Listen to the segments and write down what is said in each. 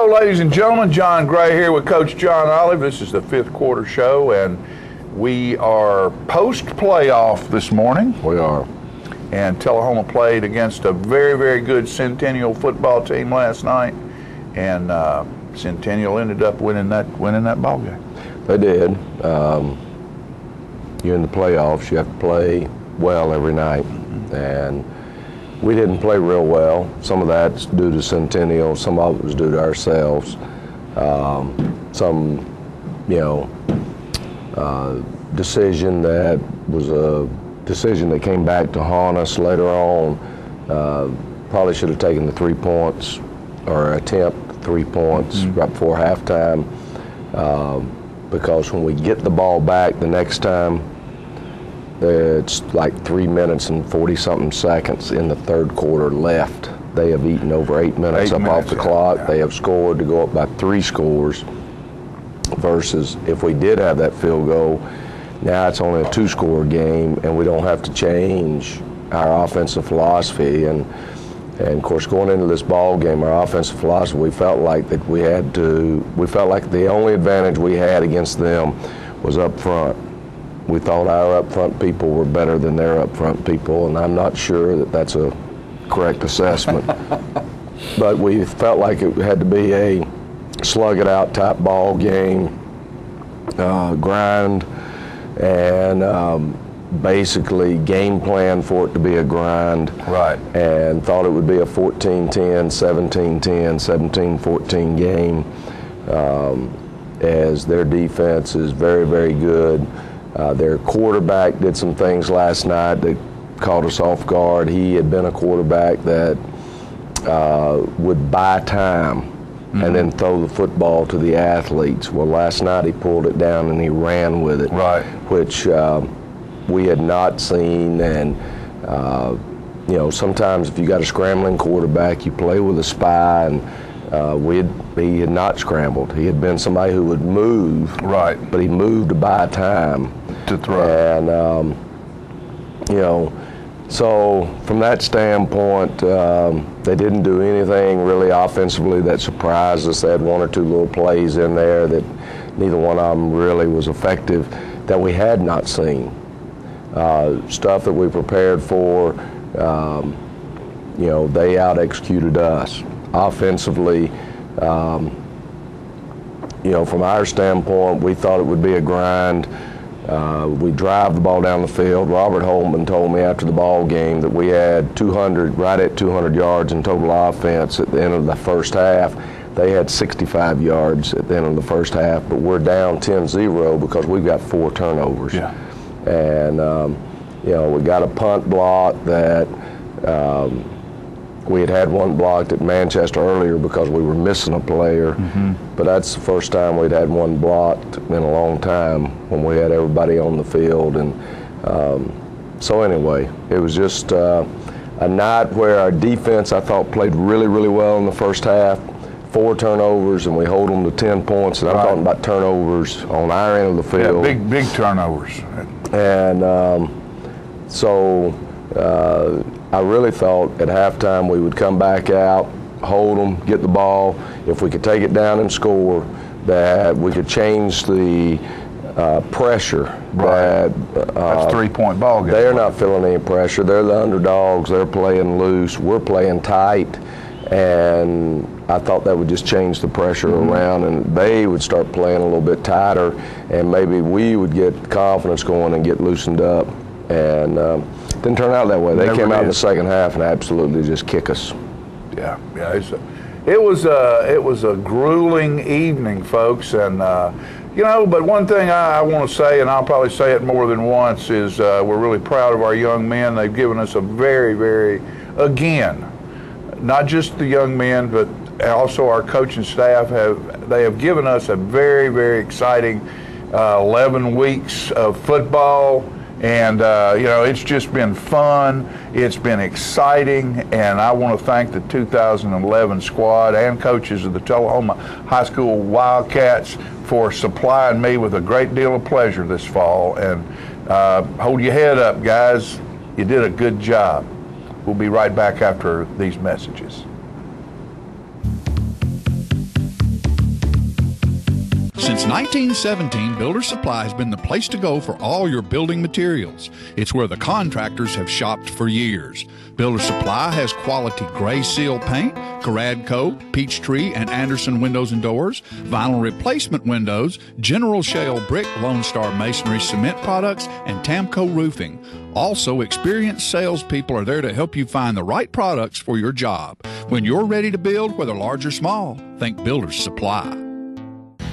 Hello, ladies and gentlemen. John Gray here with Coach John Olive. This is the fifth quarter show, and we are post-playoff this morning. We are. And Tullahoma played against a very, very good Centennial football team last night, and Centennial ended up winning that ball game. They did. You're in the playoffs. You have to play well every night, and we didn't play real well. Some of that's due to Centennial. Some of it was due to ourselves. Some, decision that was a decision that came back to haunt us later on. Probably should have taken the 3 points or attempt 3 points right before halftime, because when we get the ball back the next time, it's like 3 minutes and 40-something seconds in the third quarter left. They have eaten over 8 minutes off the clock. Yeah. They have scored to go up by 3 scores, versus if we did have that field goal, now it's only a 2-score game, and we don't have to change our offensive philosophy. And of course, going into this ball game, our offensive philosophy, we felt like that we felt like the only advantage we had against them was up front. We thought our up front people were better than their up front people, and I'm not sure that that's a correct assessment. But we felt like it had to be a slug it out type ball game, grind, and basically game plan for it to be a grind. Right. And thought it would be a 14-10, 17-10, 17-14 game, as their defense is very, very good. Their quarterback did some things last night that caught us off guard. He had been a quarterback that would buy time and then throw the football to the athletes. Well, last night he pulled it down and he ran with it, right, which we had not seen. And sometimes if you got a scrambling quarterback, you play with a spy, and he had not scrambled. He had been somebody who would move, right, but he moved to buy time to throw. And so from that standpoint, they didn't do anything really offensively that surprised us. They had 1 or 2 little plays in there that neither one of them really was effective that we had not seen. Stuff that we prepared for, they out-executed us. Offensively, from our standpoint, we thought it would be a grind. We drive the ball down the field. Robert Holtman told me after the ball game that we had right at 200 yards in total offense at the end of the first half. They had 65 yards at the end of the first half, but we're down 10-0 because we've got 4 turnovers. Yeah. And, we got a punt block that we had one blocked at Manchester earlier because we were missing a player, but that's the first time we'd had one blocked in a long time when we had everybody on the field. And so anyway, it was just a night where our defense, I thought, played really, really well in the first half. 4 turnovers, and we hold them to 10 points. And I'm talking about turnovers on our end of the field. Yeah, big turnovers. And so I really thought at halftime we would come back out, hold them, get the ball. If we could take it down and score, that we could change the pressure. Right. That's a 3-point ball game. They're not feeling any pressure. They're the underdogs. They're playing loose. We're playing tight. And I thought that would just change the pressure around, and they would start playing a little bit tighter, and maybe we would get confidence going and get loosened up. And didn't turn out that way. They came out in the second half and absolutely just kick us. Yeah. It was a grueling evening, folks, and but one thing I want to say, and I'll probably say it more than once, is we're really proud of our young men. They've given us a very, very, again, not just the young men, but also our coaching staff they have given us a very, very exciting 11 weeks of football. And, it's just been fun. It's been exciting. And I want to thank the 2011 squad and coaches of the Tullahoma High School Wildcats for supplying me with a great deal of pleasure this fall. And hold your head up, guys. You did a good job. We'll be right back after these messages. Since 1917, Builder Supply has been the place to go for all your building materials. It's where the contractors have shopped for years. Builder Supply has quality gray seal paint, Caradco, Peachtree, and Anderson windows and doors, vinyl replacement windows, General Shale brick, Lone Star masonry cement products, and Tamco roofing. Also, experienced salespeople are there to help you find the right products for your job. When you're ready to build, whether large or small, think Builder Supply.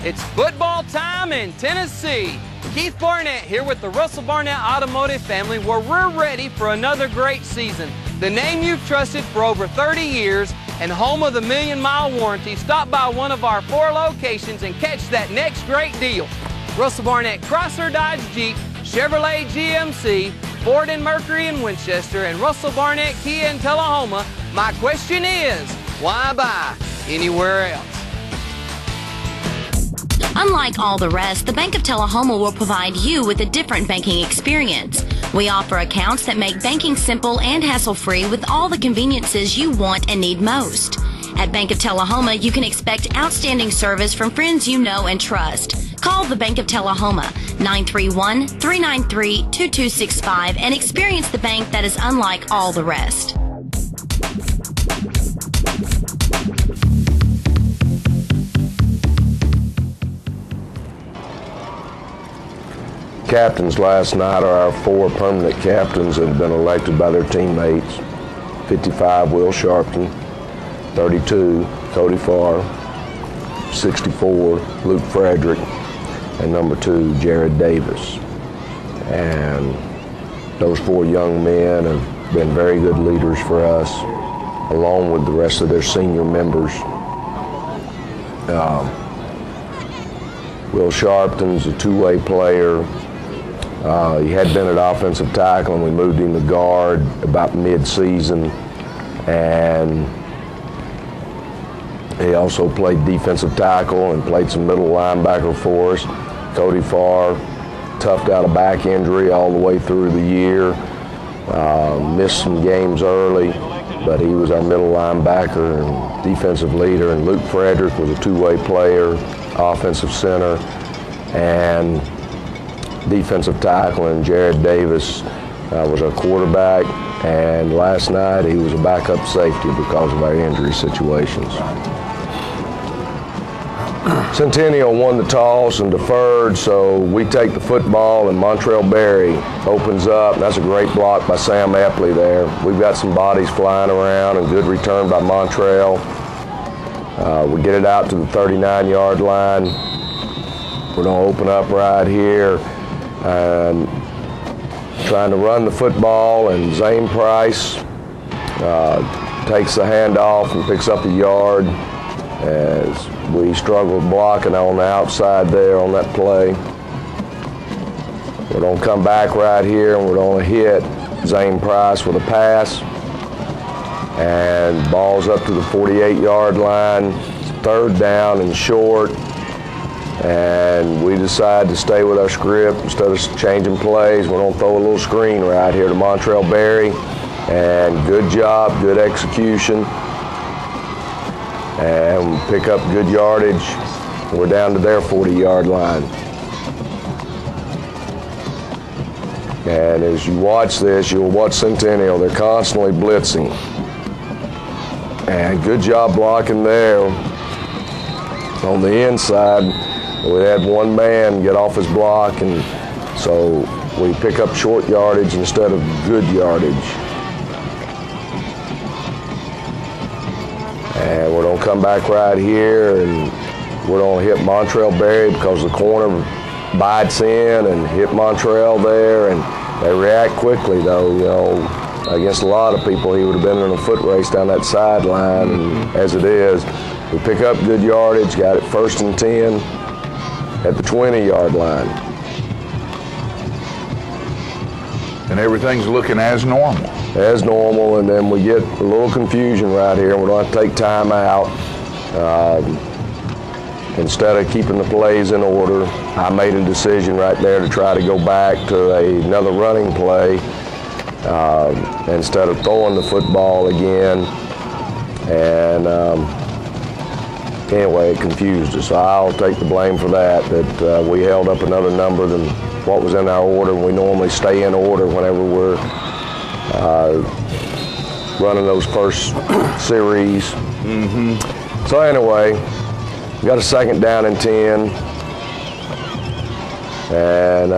It's football time in Tennessee. Keith Barnett here with the Russell Barnett Automotive family, where we're ready for another great season. The name you've trusted for over 30 years and home of the million-mile warranty. Stop by one of our 4 locations and catch that next great deal. Russell Barnett Chrysler Dodge Jeep, Chevrolet GMC, Ford and Mercury in Winchester, and Russell Barnett Kia in Tullahoma. My question is, why buy anywhere else? Unlike all the rest, the Bank of Tullahoma will provide you with a different banking experience. We offer accounts that make banking simple and hassle-free with all the conveniences you want and need most. At Bank of Tullahoma, you can expect outstanding service from friends you know and trust. Call the Bank of Tullahoma, 931-393-2265, and experience the bank that is unlike all the rest. Captains last night are our 4 permanent captains that have been elected by their teammates. 55, Will Sharpton. 32, Cody Farr. 64, Luke Frederick. And number 2, Jared Davis. And those 4 young men have been very good leaders for us, along with the rest of their senior members. Will Sharpton's a 2-way player. He had been at offensive tackle, and we moved him to guard about mid-season. And he also played defensive tackle and played some middle linebacker for us. Cody Farr toughed out a back injury all the way through the year. Missed some games early, but he was our middle linebacker and defensive leader. And Luke Frederick was a 2-way player, offensive center, and defensive tackle. And Jared Davis was our quarterback, and last night he was a backup safety because of our injury situations. Centennial won the toss and deferred, so we take the football, and Montrell Berry opens up. That's a great block by Sam Epley there. We've got some bodies flying around, and good return by Montrell. We get it out to the 39-yard line. We're going to open up right here and trying to run the football, and Zane Price takes the handoff and picks up a yard as we struggled blocking on the outside there on that play. We're going to come back right here, and we're going to hit Zane Price with a pass, and ball's up to the 48-yard line. It's 3rd down and short, and we decide to stay with our script instead of changing plays. We're going to throw a little screen right here to Montrell Berry, and good job, good execution, and we pick up good yardage. We're down to their 40-yard line. And as you watch this, you'll watch Centennial. They're constantly blitzing. And good job blocking there on the inside. We had one man get off his block, and so we pick up short yardage instead of good yardage. And we're going to come back right here, and we're going to hit Montrell Berry because the corner bites in and hit Montrell there, and they react quickly, though. You know, against a lot of people, he would have been in a foot race down that sideline, and as it is, we pick up good yardage, got it 1st and 10 at the 20-yard line. And everything's looking as normal. As normal, and then we get a little confusion right here, and we're going to take time out. Instead of keeping the plays in order, I made a decision right there to try to go back to another running play instead of throwing the football again. And anyway, it confused us. I'll take the blame for that, we held up another number than what was in our order, and we normally stay in order whenever we're running those first series. So anyway, we got a 2nd down and 10, and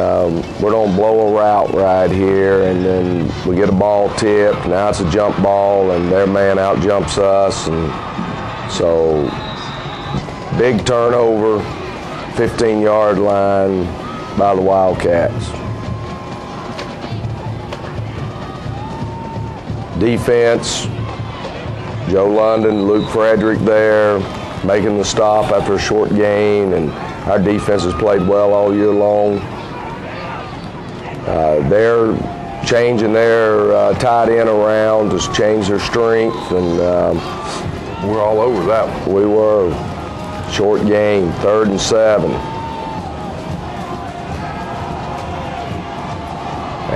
we're gonna blow a route right here, and then we get a ball tipped. Now it's a jump ball, and their man out jumps us, and so big turnover, 15-yard line by the Wildcats. Defense, Joe London, Luke Frederick there, making the stop after a short gain, and our defense has played well all year long. They're changing their tight end around to change their strength, and we're all over that one. We were. Short gain, 3rd and 7.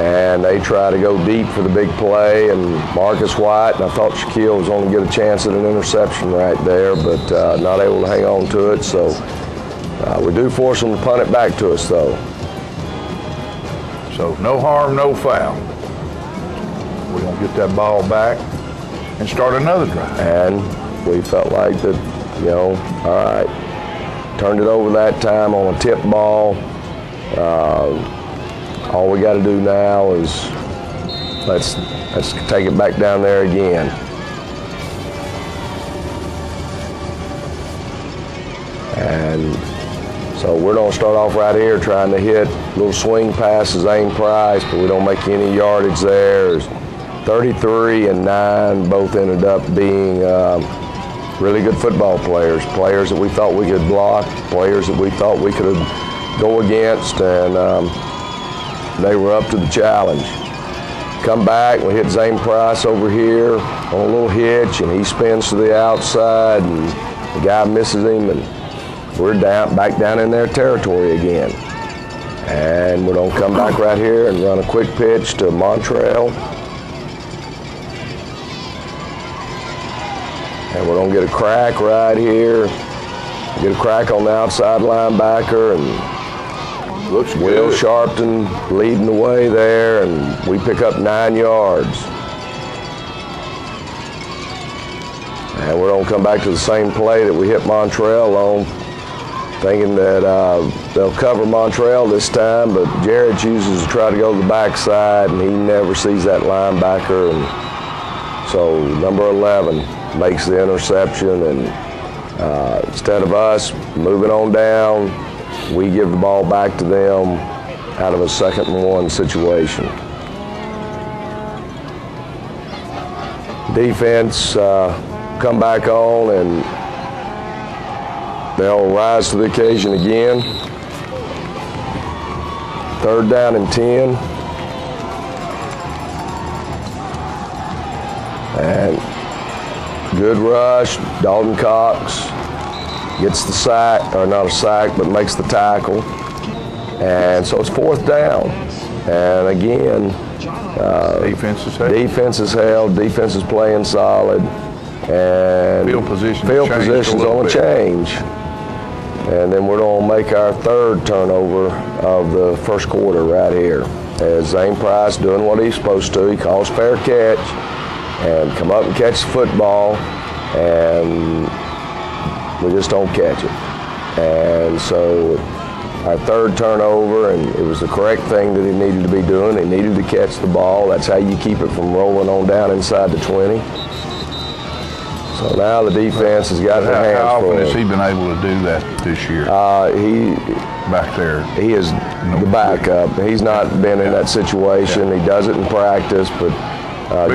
And they try to go deep for the big play, and Marcus White, and I thought Shaquille was going to get a chance at an interception right there, but not able to hang on to it. So we do force them to punt it back to us, though. So no harm, no foul. We're going to get that ball back and start another drive. And we felt like that, you know, all right, turned it over that time on a tip ball. All we got to do now is let's take it back down there again. And so we're going to start off right here trying to hit little swing passes, Zane Price, but we don't make any yardage there. 33 and 9 both ended up being really good football players, players that we thought we could block, players that we thought we could go against, and they were up to the challenge. Come back, we hit Zane Price over here on a little hitch, and he spins to the outside, and the guy misses him, and we're back down in their territory again. And we're gonna come back right here and run a quick pitch to Montreal. And we're gonna get a crack right here. Get a crack on the outside linebacker, and looks good. Will Sharpton leading the way there, and we pick up 9 yards. And we're gonna come back to the same play that we hit Montreal on, thinking that they'll cover Montreal this time, but Jared chooses to try to go to the backside, and he never sees that linebacker, and so number 11 makes the interception, and instead of us moving on down, we give the ball back to them out of a 2nd and 1 situation. Defense come back on, and they'll rise to the occasion again. 3rd down and 10. And good rush. Dalton Cox gets the sack, or not a sack, but makes the tackle. And so it's 4th down. And again, defense is held. Defense is held. Defense is playing solid. And field position's going to change. And then we're going to make our 3rd turnover of the 1st quarter right here. As Zane Price doing what he's supposed to. He calls fair catch and come up and catch the football, and we just don't catch it. And so our 3rd turnover, and it was the correct thing that he needed to be doing. He needed to catch the ball. That's how you keep it from rolling on down inside the 20. So now the defense has got their hands full. How often has he been able to do that this year? Back there. He is the backup. He's not been in that situation. He does it in practice, but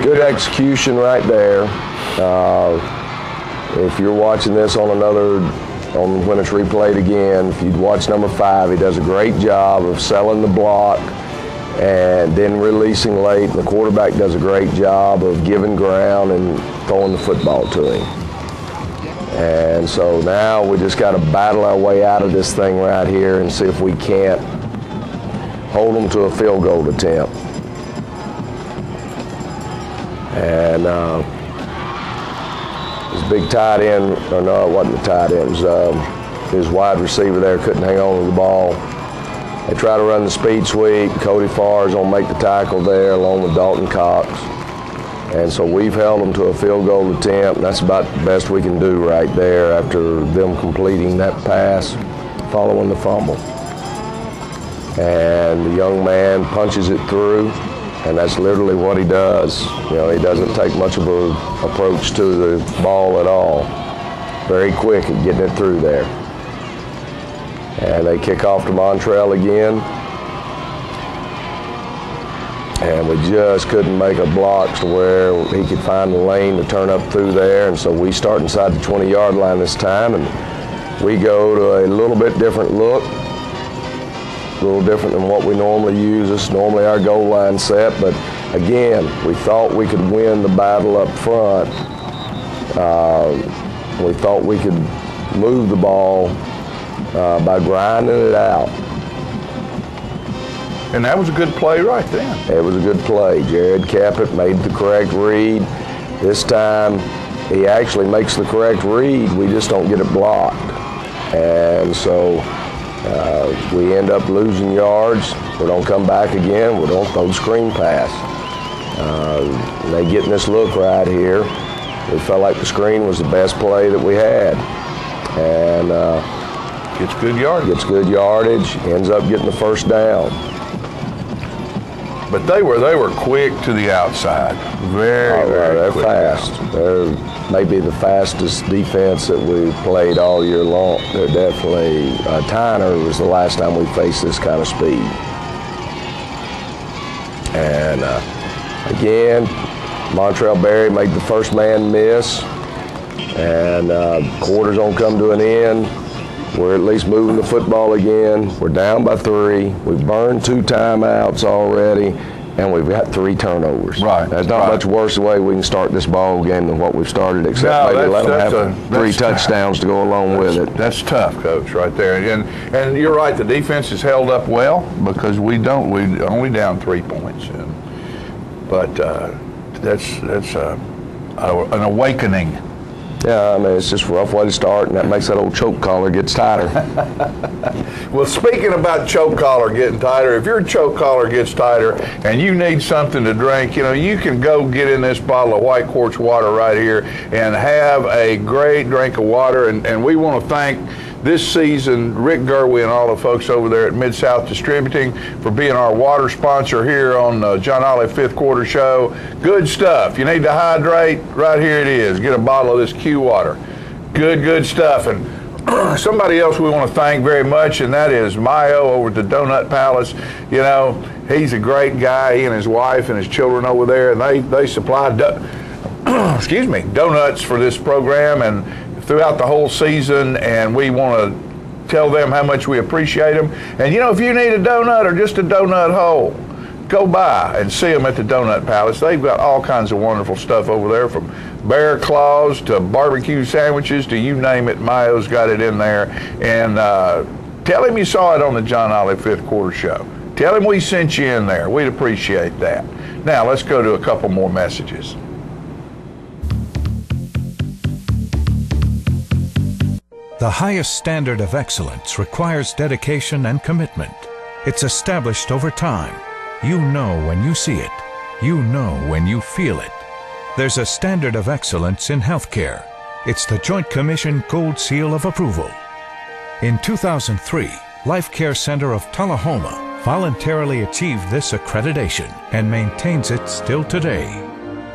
good execution right there. If you're watching this on when it's replayed again, if you'd watch number 5, he does a great job of selling the block and then releasing late. The quarterback does a great job of giving ground and throwing the football to him. And so now we just got to battle our way out of this thing right here and see if we can't hold them to a field goal attempt. And his big tight end, or no, it wasn't the tight end, it was, his wide receiver there couldn't hang on to the ball. They try to run the speed sweep. Cody Farr's gonna make the tackle there along with Dalton Cox. And so we've held them to a field goal attempt. That's about the best we can do right there after them completing that pass following the fumble. And the young man punches it through, and that's literally what he does. You know, he doesn't take much of an approach to the ball at all. Very quick at getting it through there. And they kick off to Montrell again. And we just couldn't make a block to where he could find the lane to turn up through there. And so we start inside the 20-yard line this time, and we go to a little bit different look. A little different than what we normally use. This is normally our goal line set, but again, we thought we could win the battle up front. We thought we could move the ball by grinding it out. And that was a good play right then. It was a good play. Jared Caput made the correct read. This time, he actually makes the correct read. We just don't get it blocked. And so we end up losing yards. We don't come back again. We don't throw the screen pass. They get in this look right here. We felt like the screen was the best play that we had. And gets good yardage. Gets good yardage, ends up getting the first down. But they were quick to the outside. Very they're quick. Fast. They're maybe the fastest defense that we've played all year long. They're definitely, Tyner was the last time we faced this kind of speed. And again, Montrell Berry made the first man miss. And quarter's gonna come to an end. We're at least moving the football again. We're down by 3. We've burned 2 timeouts already, and we've got 3 turnovers. Right. That's not much worse way we can start this ball game than what we've started, except maybe let them have 3 touchdowns to go along with it. That's tough, Coach, right there. And you're right. The defense has held up well because we only down 3 points. But that's an awakening. Yeah, I mean, it's just a rough way to start, and that makes that old choke collar gets tighter. Well, speaking about choke collar getting tighter, if your choke collar gets tighter and you need something to drink, you know, you can go get in this bottle of White Quartz water right here and have a great drink of water. And we want to thank this season Rick Gerwe and all the folks over there at Mid-South Distributing for being our water sponsor here on John Ollie 5th Quarter Show. Good stuff. You need to hydrate, right here it is. Get a bottle of this Q water. Good stuff. And somebody else we want to thank very much, and that is Mayo over at the Donut Palace. You know, he's a great guy. He and his wife and his children over there, and they supply donuts for this program and throughout the whole season, and we want to tell them how much we appreciate them. And you know, if you need a donut or just a donut hole, go by and see them at the Donut Palace. They've got all kinds of wonderful stuff over there, from bear claws to barbecue sandwiches to you name it. Mayo's got it in there. And tell him you saw it on the John Ollie 5th Quarter Show. Tell him we sent you in there. We'd appreciate that. Now let's go to a couple more messages. The highest standard of excellence requires dedication and commitment. It's established over time. You know when you see it. You know when you feel it. There's a standard of excellence in healthcare. It's the Joint Commission Gold Seal of Approval. In 2003, Life Care Center of Tullahoma voluntarily achieved this accreditation and maintains it still today.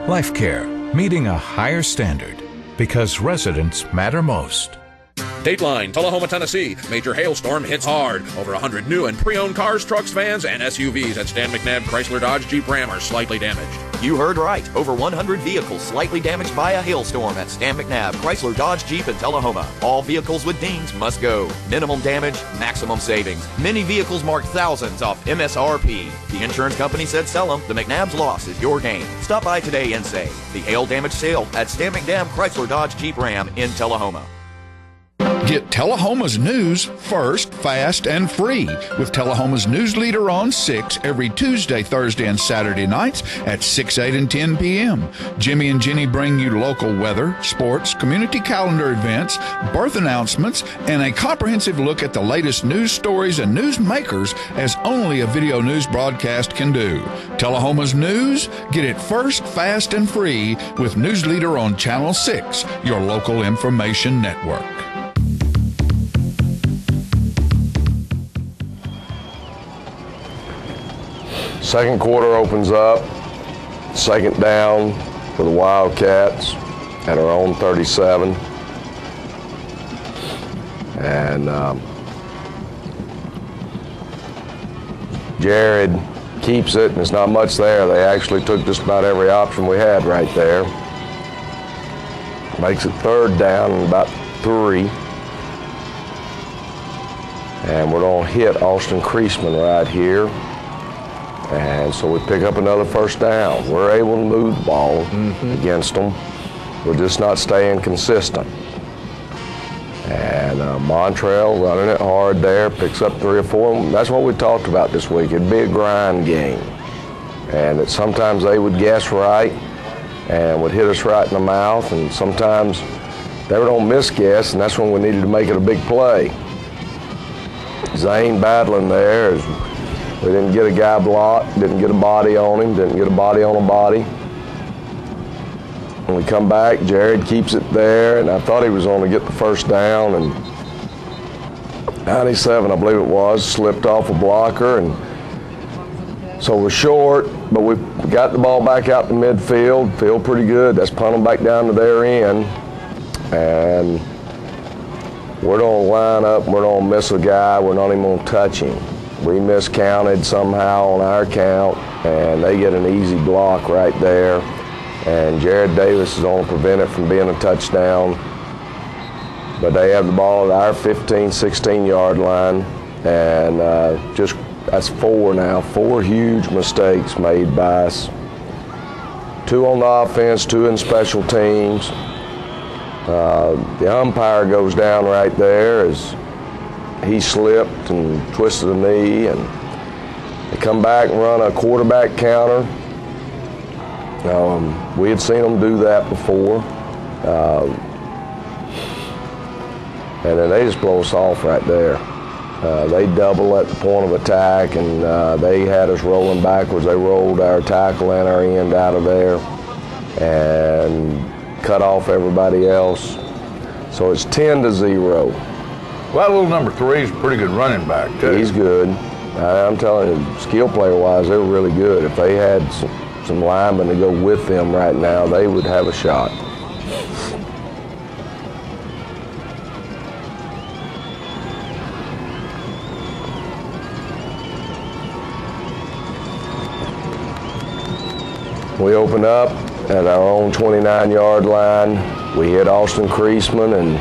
Life Care, meeting a higher standard because residents matter most. Dateline, Tullahoma, Tennessee. Major hailstorm hits hard. Over 100 new and pre-owned cars, trucks, vans, and SUVs at Stan McNabb Chrysler Dodge Jeep Ram are slightly damaged. You heard right. Over 100 vehicles slightly damaged by a hailstorm at Stan McNabb Chrysler Dodge Jeep in Tullahoma. All vehicles with dings must go. Minimum damage, maximum savings. Many vehicles marked thousands off MSRP. The insurance company said sell them. The McNabb's loss is your gain. Stop by today and save. The hail damage sale at Stan McNabb Chrysler Dodge Jeep Ram in Tullahoma. Get Tullahoma's news first, fast, and free with Tullahoma's News Leader on 6 every Tuesday, Thursday, and Saturday nights at 6, 8, and 10 p.m. Jimmy and Jenny bring you local weather, sports, community calendar events, birth announcements, and a comprehensive look at the latest news stories and news makers as only a video news broadcast can do. Tullahoma's news, get it first, fast, and free with News Leader on Channel 6, your local information network. Second quarter opens up, second down for the Wildcats at our own 37. And Jared keeps it, and there's not much there. They actually took just about every option we had right there. Makes it third down and about 3. And we're going to hit Austin Creasman right here. And so we pick up another first down. We're able to move the ball against them. We're just not staying consistent. And Montrell running it hard there, picks up 3 or 4. That's what we talked about this week. It'd be a grind game. And that sometimes they would guess right and would hit us right in the mouth, and sometimes they don't misguess, and that's when we needed to make it a big play. Zane battling there. We didn't get a guy blocked, didn't get a body on him, didn't get a body on a body. When we come back, Jared keeps it there, and I thought he was going to get the first down, and 97, I believe it was, slipped off a blocker, and so we're short, but we got the ball back out to midfield, feel pretty good. That's punt them back down to their end, and we're going to line up, we're going to miss a guy, we're not even going to touch him. We miscounted somehow on our count, and they get an easy block right there. And Jared Davis is going to prevent it from being a touchdown. But they have the ball at our 15, 16-yard line. And that's 4 now. 4 huge mistakes made by us. 2 on the offense, 2 in special teams. The umpire goes down right there as he slipped and twisted a knee, and they come back and run a quarterback counter. We had seen them do that before. And then they just blow us off right there. They double at the point of attack, and they had us rolling backwards. They rolled our tackle and our end out of there and cut off everybody else. So it's 10-0. Well, that little number 3 is a pretty good running back, too. He's good. I'm telling you, skill player-wise, they were really good. If they had some linemen to go with them right now, they would have a shot. We open up at our own 29-yard line. We hit Austin Creasman and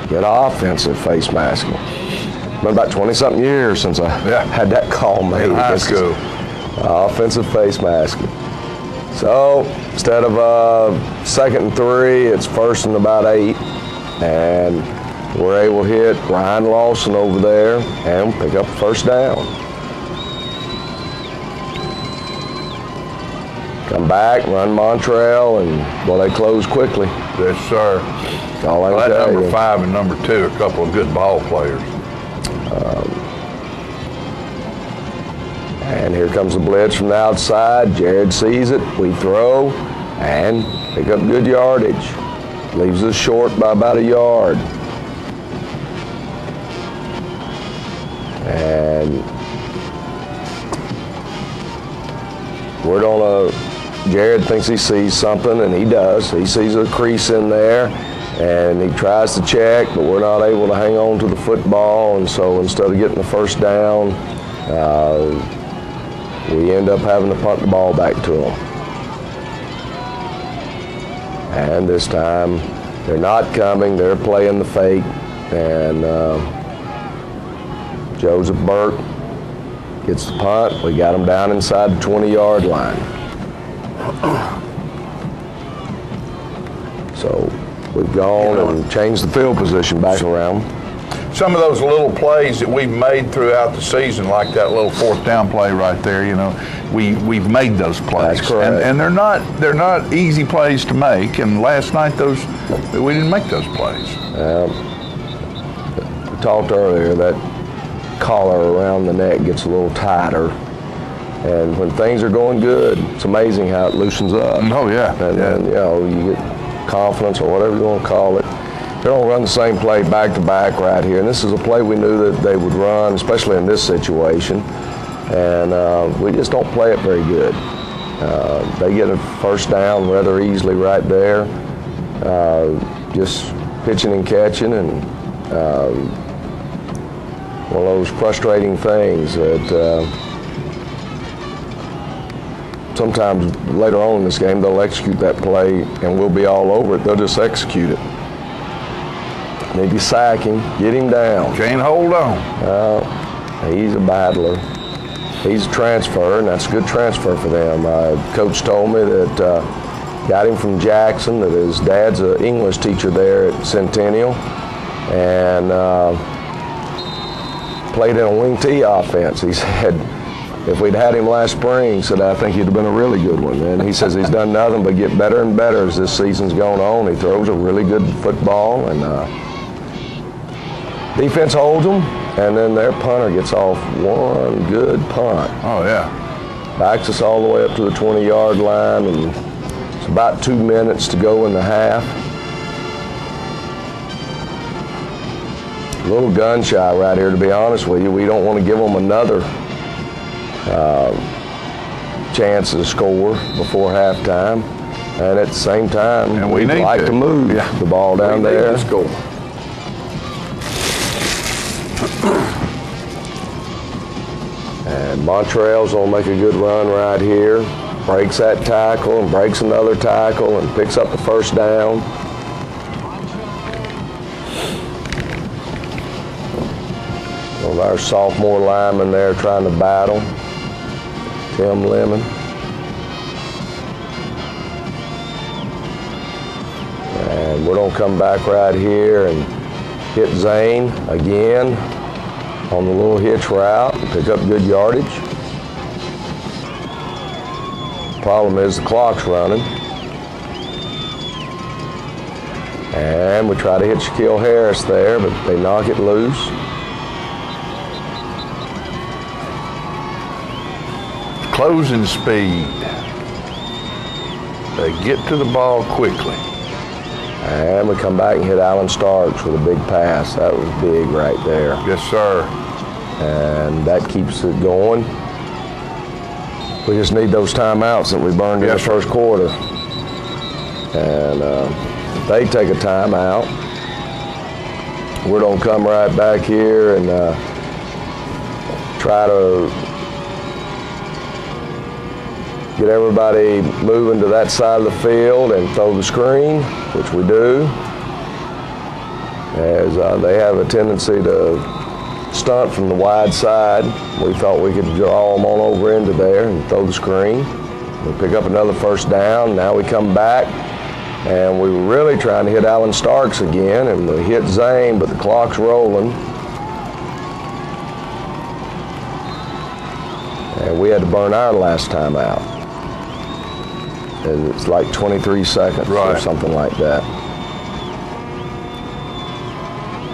get offensive face masking. It's been about 20-something years since I had that call made. In high school. Offensive face masking. So instead of 2nd and 3, it's 1st and about 8. And we're able to hit Ryan Lawson over there and pick up the first down. Come back, run Montrell, and, well, they close quickly. Yes, sir. All I Well, that can tell number you. 5 and number 2 are a couple of good ball players. And here comes the blitz from the outside. Jared sees it. We throw and pick up good yardage. Leaves us short by about a yard. And we're going to, Jared thinks he sees something, and he does. He sees a crease in there, and he tries to check, but we're not able to hang on to the football, and so instead of getting the first down, we end up having to punt the ball back to them. And this time, they're not coming, they're playing the fake, and Joseph Burke gets the punt. We got him down inside the 20-yard line. So we've gone and changed the field position back around. some of those little plays that we've made throughout the season, like that little 4th down play right there, you know, we've made those plays. That's correct. And they're not easy plays to make. And last night we didn't make those plays. We talked earlier that collar around the neck gets a little tighter. And when things are going good, it's amazing how it loosens up. Oh, yeah. And then, you know, you get confidence or whatever you want to call it. They don't run the same play back to back right here. And this is a play we knew that they would run, especially in this situation. And we just don't play it very good. They get a first down rather easily right there. Just pitching and catching, and one of those frustrating things that sometimes later on in this game they'll execute that play and we'll be all over it. They'll just execute it. Maybe sack him, get him down. Can't hold on. He's a battler. He's a transfer, and that's a good transfer for them. Coach told me that got him from Jackson, that his dad's an English teacher there at Centenial, and played in a wing T offense. He said, if we'd had him last spring, he said, I think he'd have been a really good one. And he says he's done nothing but get better and better as this season's gone on. He throws a really good football, and defense holds them, and then their punter gets off one good punt. Oh, yeah. Backs us all the way up to the 20-yard line, and it's about 2 minutes to go in the half. A little gun shy right here, to be honest with you. We don't want to give them another chance to score before halftime, and at the same time, and we'd like to move the ball down there. Let's go. And Montreal's gonna make a good run right here. Breaks that tackle and breaks another tackle and picks up the first down. One of our sophomore linemen there trying to battle. Tim Lemon. And we're gonna come back right here and hit Zane again on the little hitch route and pick up good yardage. Problem is the clock's running. And we try to hit Shaquille Harris there, but they knock it loose. Closing speed. They get to the ball quickly. And we come back and hit Alan Starks with a big pass. That was big right there. Yes, sir. And that keeps it going. We just need those timeouts that we burned in the first quarter. And they take a timeout. We're going to come right back here and try to get everybody moving to that side of the field and throw the screen, which we do, as they have a tendency to stunt from the wide side. We thought we could draw them on over into there and throw the screen. We pick up another first down. Now we come back, and we were really trying to hit Alan Starks again, and we hit Zane, but the clock's rolling. And we had to burn our last time out. And it's like 23 seconds or something like that.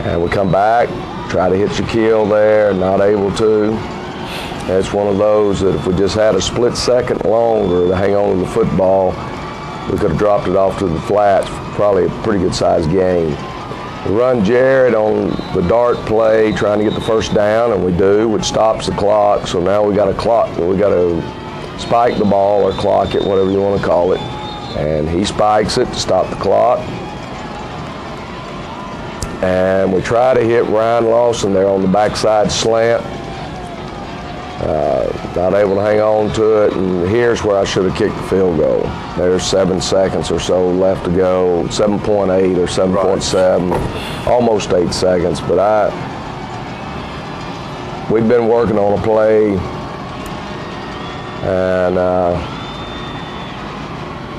And we come back, try to hit Shaquille there, not able to. And it's one of those that if we just had a split second longer to hang on to the football, we could have dropped it off to the flats. Probably a pretty good sized gain. We run Jared on the dart play, trying to get the first down, and we do, which stops the clock. So now we got to spike the ball or clock it, whatever you want to call it. And he spikes it to stop the clock. And we try to hit Ryan Lawson there on the backside slant. Not able to hang on to it, and here's where I should have kicked the field goal. There's 7 seconds or so left to go, 7.8 or 7.7, almost 8 seconds. But we'd been working on a play, and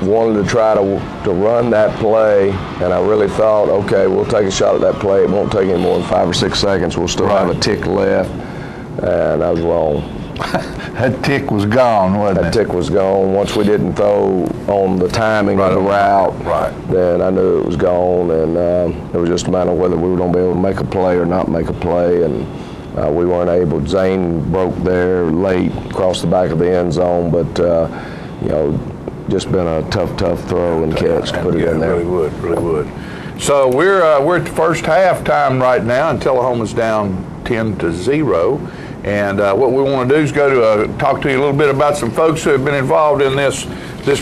wanted to try to run that play, and I really thought, okay, we'll take a shot at that play. It won't take any more than 5 or 6 seconds. We'll still have a tick left, and I was wrong. That tick was gone, wasn't it? That tick was gone. Once we didn't throw on the timing of the route, then I knew it was gone, and it was just a matter of whether we were going to be able to make a play or not make a play, and we weren't able. Zane broke there late, across the back of the end zone, but you know, just been a tough throw and catch to put it in there. Really would. So we're at the first half time right now, and Tullahoma's down 10-0. And what we want to do is go to talk to you a little bit about some folks who have been involved in this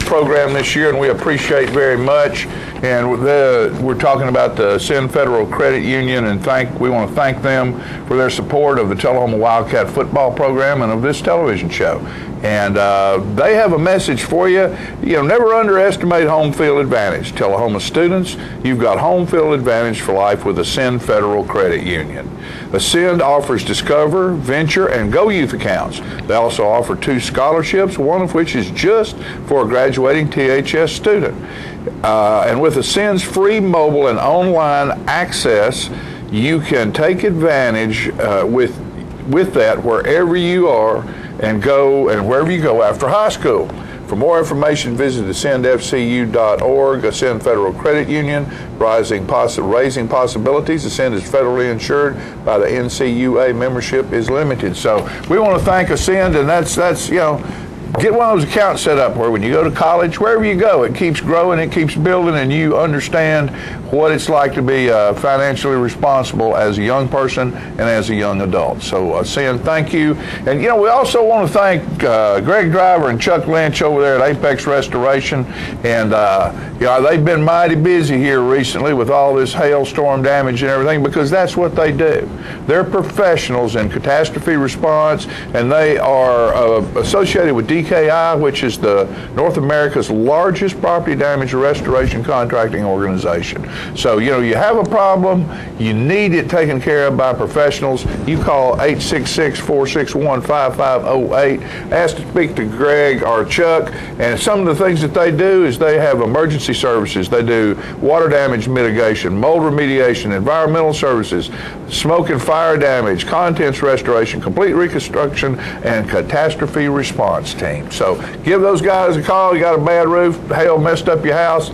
program this year, and we appreciate very much. And we're talking about the Send Federal Credit Union, and we want to thank them for their support of the Tullahoma Wildcat football program and of this television show. And they have a message for you. You know, never underestimate home field advantage. Tullahoma students, you've got home field advantage for life with the Send Federal Credit Union. Ascend offers Discover, Venture, and Go Youth accounts. They also offer 2 scholarships, one of which is just for a graduating THS student. And with Ascend's free mobile and online access, you can take advantage with that wherever you are and wherever you go after high school. For more information, visit ascendfcu.org. Ascend Federal Credit Union, raising possibilities. Ascend is federally insured by the NCUA. Membership is limited. So we want to thank Ascend, and that's you know, get one of those accounts set up where when you go to college, wherever you go, it keeps growing, it keeps building, and you understand what it's like to be financially responsible as a young person and as a young adult. So, Ascend, thank you. And, you know, we also want to thank Greg Driver and Chuck Lynch over there at Apex Restoration. And, you know, they've been mighty busy here recently with all this hailstorm damage and everything, because that's what they do. They're professionals in catastrophe response, and they are associated with DKI, which is the North America's largest property damage restoration contracting organization. So, you know, you have a problem, you need it taken care of by professionals, you call 866-461-5508, ask to speak to Greg or Chuck, and some of the things that they do is they have emergency services, they do water damage mitigation, mold remediation, environmental services, smoke and fire damage, contents restoration, complete reconstruction, and catastrophe response team. So give those guys a call. You got a bad roof, hail messed up your house,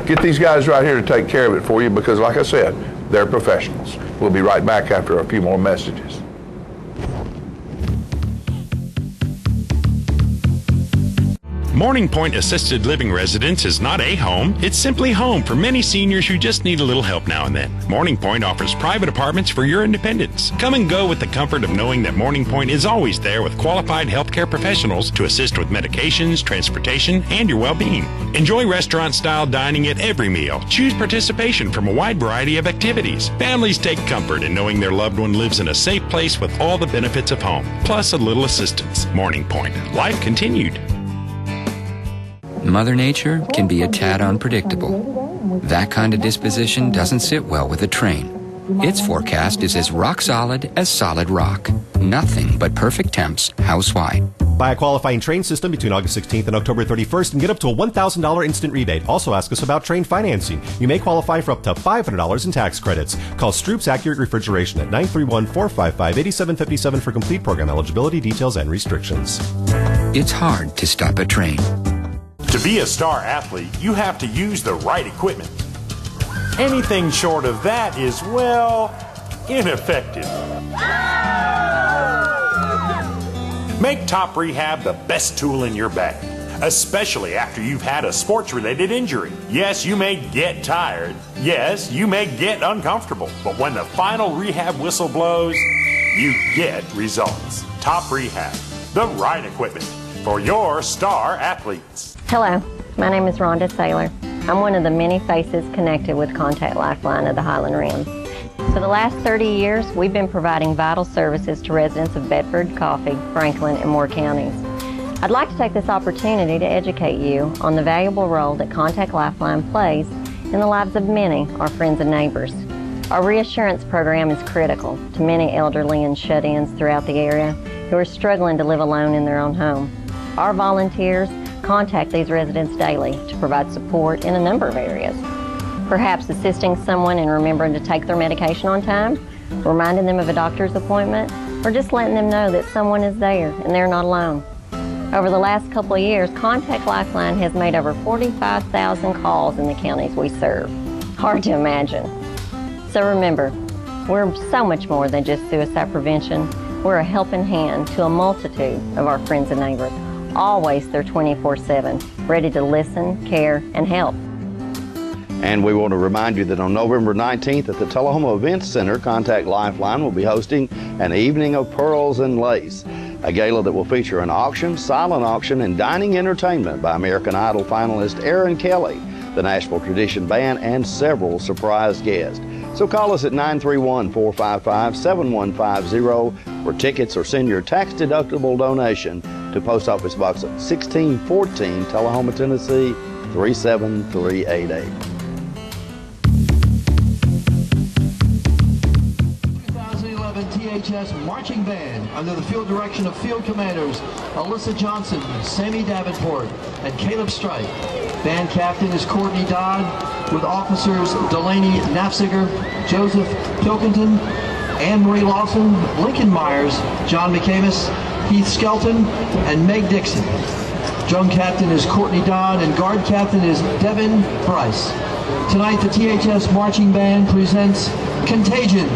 get these guys right here to take care of it for you, because like I said, they're professionals. We'll be right back after a few more messages. Morning Point Assisted Living Residence is not a home, it's simply home for many seniors who just need a little help now and then. Morning Point offers private apartments for your independence. Come and go with the comfort of knowing that Morning Point is always there with qualified healthcare professionals to assist with medications, transportation, and your well-being. Enjoy restaurant-style dining at every meal. Choose participation from a wide variety of activities. Families take comfort in knowing their loved one lives in a safe place with all the benefits of home, plus a little assistance. Morning Point. Life continued. Mother Nature can be a tad unpredictable. That kind of disposition doesn't sit well with a train. Its forecast is as rock solid as solid rock. Nothing but perfect temps house-wide. Buy a qualifying train system between August 16th and October 31st and get up to a $1,000 instant rebate. Also ask us about train financing. You may qualify for up to $500 in tax credits. Call Stroop's Accurate Refrigeration at 931-455-8757 for complete program eligibility, details, and restrictions. It's hard to stop a train. To be a star athlete, you have to use the right equipment. Anything short of that is, well, ineffective. Make Top Rehab the best tool in your bag, especially after you've had a sports-related injury. Yes, you may get tired. Yes, you may get uncomfortable. But when the final rehab whistle blows, you get results. Top Rehab, the right equipment for your star athletes. Hello, my name is Rhonda Saylor. I'm one of the many faces connected with Contact Lifeline of the Highland Rim. For the last 30 years, we've been providing vital services to residents of Bedford, Coffee, Franklin, and Moore counties. I'd like to take this opportunity to educate you on the valuable role that Contact Lifeline plays in the lives of many, our friends and neighbors. Our reassurance program is critical to many elderly and shut-ins throughout the area who are struggling to live alone in their own home. Our volunteers contact these residents daily to provide support in a number of areas. Perhaps assisting someone in remembering to take their medication on time, reminding them of a doctor's appointment, or just letting them know that someone is there and they're not alone. Over the last couple of years, Contact Lifeline has made over 45,000 calls in the counties we serve. Hard to imagine. So remember, we're so much more than just suicide prevention. We're a helping hand to a multitude of our friends and neighbors, always there 24/7, ready to listen, care, and help. And we want to remind you that on November 19th at the Tullahoma Events Center, Contact Lifeline will be hosting an Evening of Pearls and Lace, a gala that will feature an auction, silent auction, and dining entertainment by American Idol finalist Aaron Kelly, the Nashville Tradition Band, and several surprise guests. So call us at 931-455-7150 for tickets or send your tax-deductible donation to Post Office Box 1614, Tullahoma, Tennessee 37388. THS Marching Band under the field direction of Field Commanders Alyssa Johnson, Sammy Davenport, and Caleb Strike. Band captain is Courtney Dodd, with officers Delaney Nafziger, Joseph Pilkington, Anne Marie Lawson, Lincoln Myers, John McCamus, Heath Skelton, and Meg Dixon. Drum captain is Courtney Dodd, and guard captain is Devin Bryce. Tonight the THS Marching Band presents Contagion.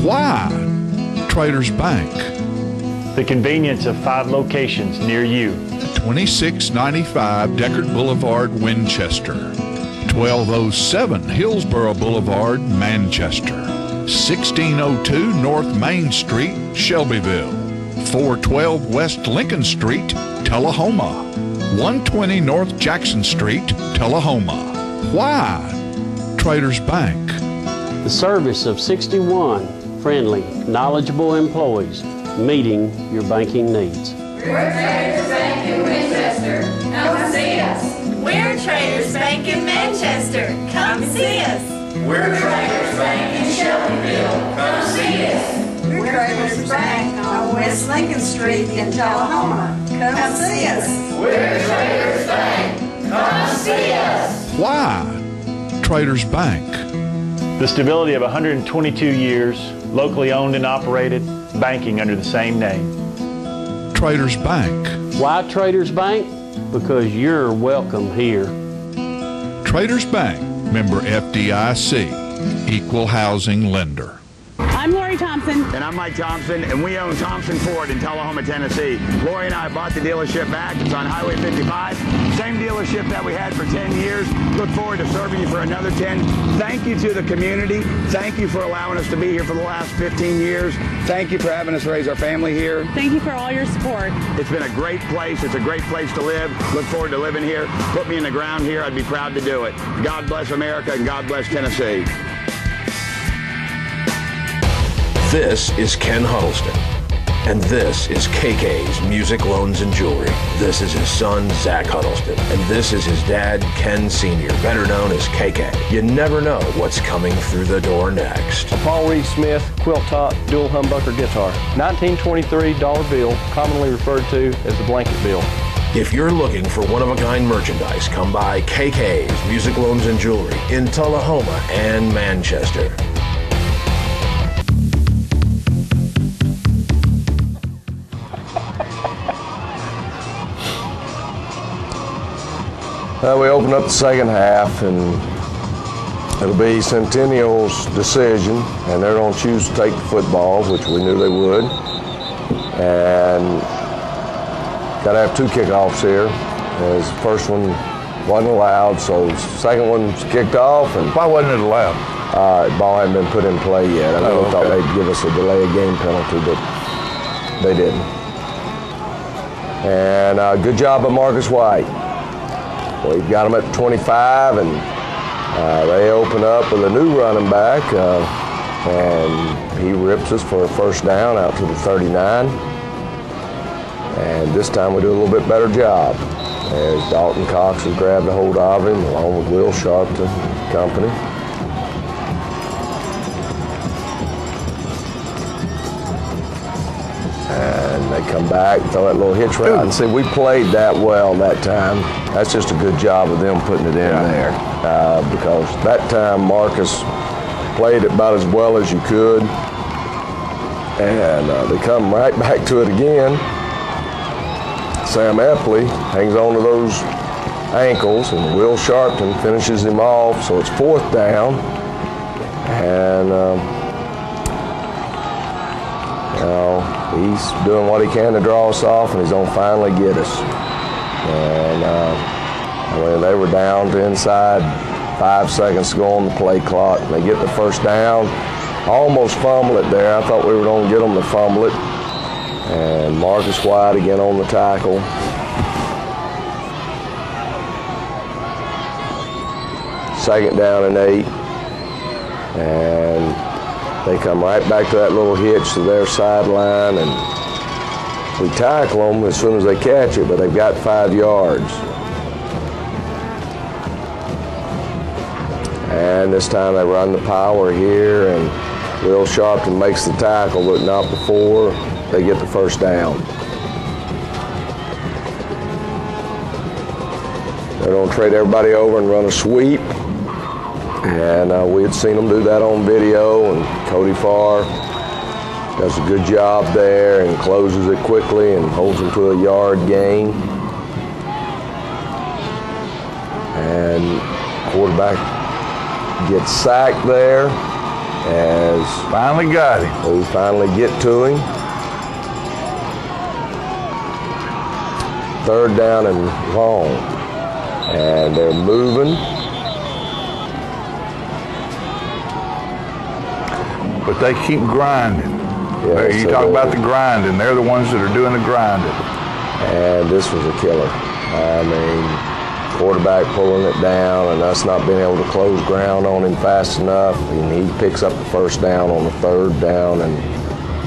Why Traders Bank? The convenience of 5 locations near you. 2695 Deckard Boulevard, Winchester. 1207 Hillsborough Boulevard, Manchester. 1602 North Main Street, Shelbyville. 412 West Lincoln Street, Tullahoma. 120 North Jackson Street, Tullahoma. Why Traders Bank? The service of 61 friendly, knowledgeable employees meeting your banking needs. We're Traders Bank in Winchester. Come see us. We're Traders Bank in Manchester. Come see us. We're Traders Bank in Shelbyville. Come see us. We're Traders Bank on West Lincoln Street in Tullahoma. Come see us. We're Traders Bank. Come see us. Why Traders Bank? The stability of 122 years, locally owned and operated, banking under the same name. Traders Bank. Why Traders Bank? Because you're welcome here. Traders Bank, member FDIC, equal housing lender. I'm Lori Thompson. And I'm Mike Thompson, and we own Thompson Ford in Tullahoma, Tennessee. Lori and I bought the dealership back. It's on Highway 55. Same dealership that we had for 10 years. Look forward to serving you for another 10. Thank you to the community. Thank you for allowing us to be here for the last 15 years. Thank you for having us raise our family here. Thank you for all your support. It's been a great place. It's a great place to live. Look forward to living here. Put me in the ground here. I'd be proud to do it. God bless America and God bless Tennessee. This is Ken Huddleston, and this is KK's Music Loans and Jewelry. This is his son, Zach Huddleston, and this is his dad, Ken Sr., better known as KK. You never know what's coming through the door next. A Paul Reed Smith quilt top dual humbucker guitar, 1923 dollar bill, commonly referred to as the blanket bill. If you're looking for one-of-a-kind merchandise, come by KK's Music Loans and Jewelry in Tullahoma and Manchester. We open up the second half, and it'll be Centenial's decision, and they're going to choose to take the football, which we knew they would. And got to have 2 kickoffs here, as the first one wasn't allowed, so the second one's kicked off. And why wasn't it allowed? The ball hadn't been put in play yet. I really thought they'd give us a delay of game penalty, but they didn't. And good job by Marcus White. We've got them at 25, and they open up with a new running back, and he rips us for a first down out to the 39. And this time we do a little bit better job, as Dalton Cox has grabbed a hold of him, along with Will Sharpton and company. And they come back, throw that little hitch route, and see, we played that well that time. That's just a good job of them putting it in there, because that time Marcus played it about as well as you could, and they come right back to it again. Sam Epley hangs on to those ankles, and Will Sharpton finishes him off, so it's 4th down, and he's doing what he can to draw us off, and he's going to finally get us. And they were down to inside 5 seconds to go on the play clock, and they get the first down. Almost fumble it there. I thought we were going to get them to fumble it. And Marcus White again on the tackle. Second down and 8. And they come right back to that little hitch to their sideline, and we tackle them as soon as they catch it, but they've got 5 yards. And this time they run the power here, and Will Sharpton makes the tackle, but not before they get the first down. They're going to trade everybody over and run a sweep. And we had seen them do that on video, and Cody Farr does a good job there and closes it quickly and holds them to a yard gain. And quarterback gets sacked there, As finally got him. We finally get to him. 3rd down and long. And they're moving. But they keep grinding. Yeah, you talk about the grinding. They're the ones that are doing the grinding. And this was a killer. I mean, quarterback pulling it down and us not being able to close ground on him fast enough. And he picks up the 1st down on the 3rd down and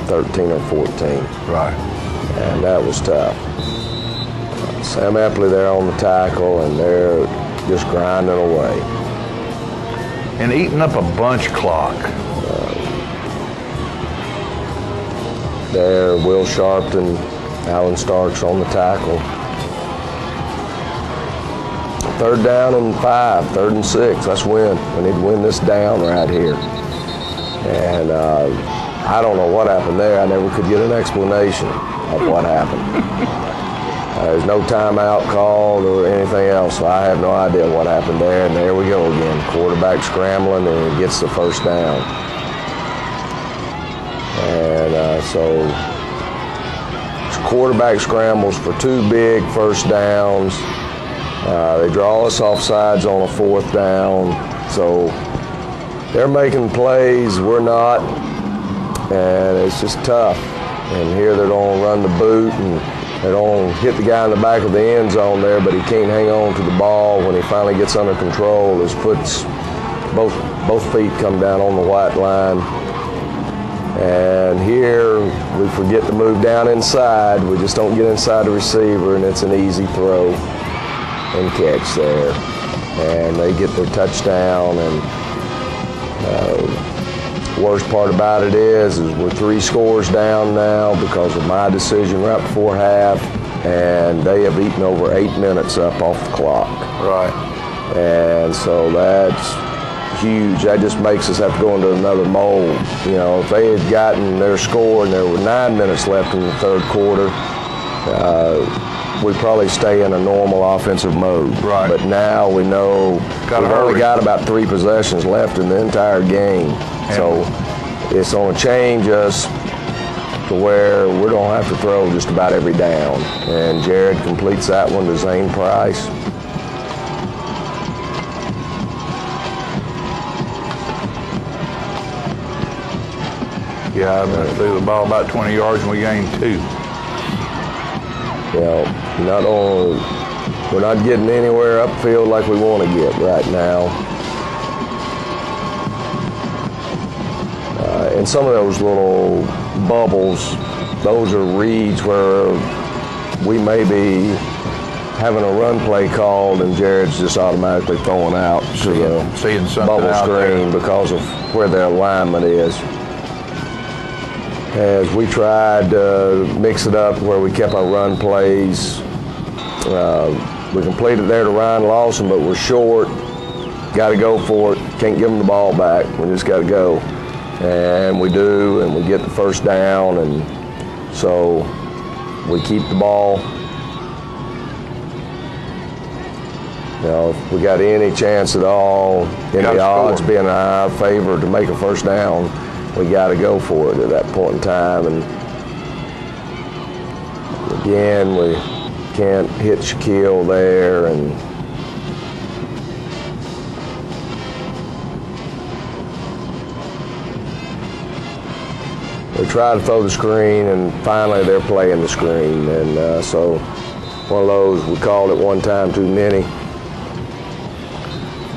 13 or 14. Right. And that was tough. Sam Epley there on the tackle, and they're just grinding away. And eating up a bunch clock. There, Will Sharpton, Alan Starks on the tackle. 3rd down and 5, 3rd and 6. Let's win. We need to win this down right here. And I don't know what happened there. I never could get an explanation of what happened. There's no timeout called or anything else, so I have no idea what happened there. And there we go again. Quarterback scrambling, and he gets the 1st down. And so quarterback scrambles for 2 big 1st downs. They draw us off sides on a 4th down. So they're making plays, we're not. And it's just tough. And here they're going to run the boot, and they're going to hit the guy in the back of the end zone there, but he can't hang on to the ball. When he finally gets under control, his foot's, both feet come down on the white line. And here we forget to move down inside. We just don't get inside the receiver, and it's an easy throw and catch there. And they get their touchdown. And worst part about it is we're 3 scores down now because of my decision right before half, and they have eaten over 8 minutes up off the clock. Right. And so that's huge. That just makes us have to go into another mold. You know, if they had gotten their score and there were 9 minutes left in the 3rd quarter, we'd probably stay in a normal offensive mode. Right. But now we know we've only got about 3 possessions left in the entire game. So it's going to change us to where we don't have to throw just about every down. And Jared completes that one to Zane Price. Yeah, I threw the ball about 20 yards and we gained 2. You know, we're not getting anywhere upfield like we want to get right now. And some of those little bubbles, those are reads where we may be having a run play called and Jared's just automatically throwing out to the bubble screen because of where their alignment is. As we tried to mix it up where we kept our run plays, we completed there to Ryan Lawson, but we're short. Got to go for it. Can't give them the ball back. We just got to go. And we do, and we get the 1st down, and so we keep the ball. You know, if we got any chance at all in the odds being in our favor to make a 1st down, we got to go for it at that point in time. And again, we can't hit Shaquille there, and we try to throw the screen, and finally they're playing the screen. And so one of those, we called it one time too many.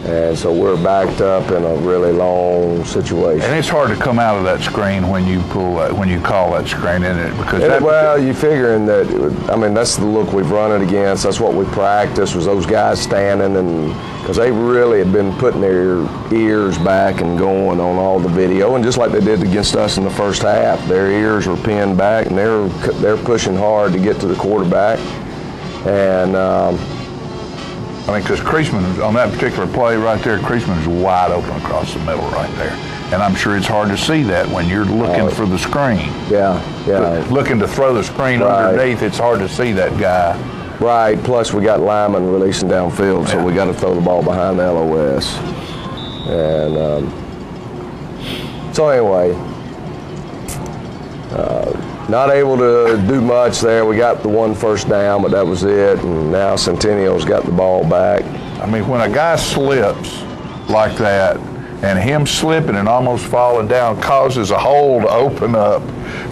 And so we're backed up in a really long situation. And it's hard to come out of that screen when you pull that, when you call that screen in it, because well, you're figuring that, I mean, that's the look we've run it against. That's what we practiced, was those guys standing, and because they really had been putting their ears back and going on all the video, and just like they did against us in the 1st half, their ears were pinned back, and they're pushing hard to get to the quarterback. And I mean, because Creasman, on that particular play right there, Creasman is wide open across the middle right there. And I'm sure it's hard to see that when you're looking for the screen. Yeah. Looking to throw the screen underneath, it's hard to see that guy. Right, plus we got linemen releasing downfield, so we got to throw the ball behind the LOS. And So anyway, not able to do much there. We got the one first down, but that was it. And now Centennial's got the ball back. I mean, when a guy slips like that, and him slipping and almost falling down causes a hole to open up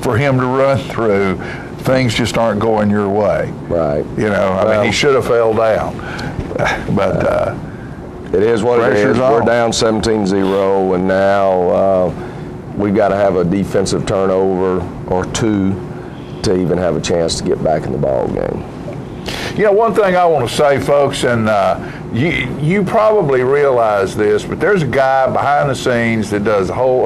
for him to run through, things just aren't going your way. Right. You know, I mean, he should have fell down. But it is what it is. We're down 17-0, and now we've got to have a defensive turnover or two to even have a chance to get back in the ball game. You know, one thing I want to say, folks, and you probably realize this, but there's a guy behind the scenes that does a whole,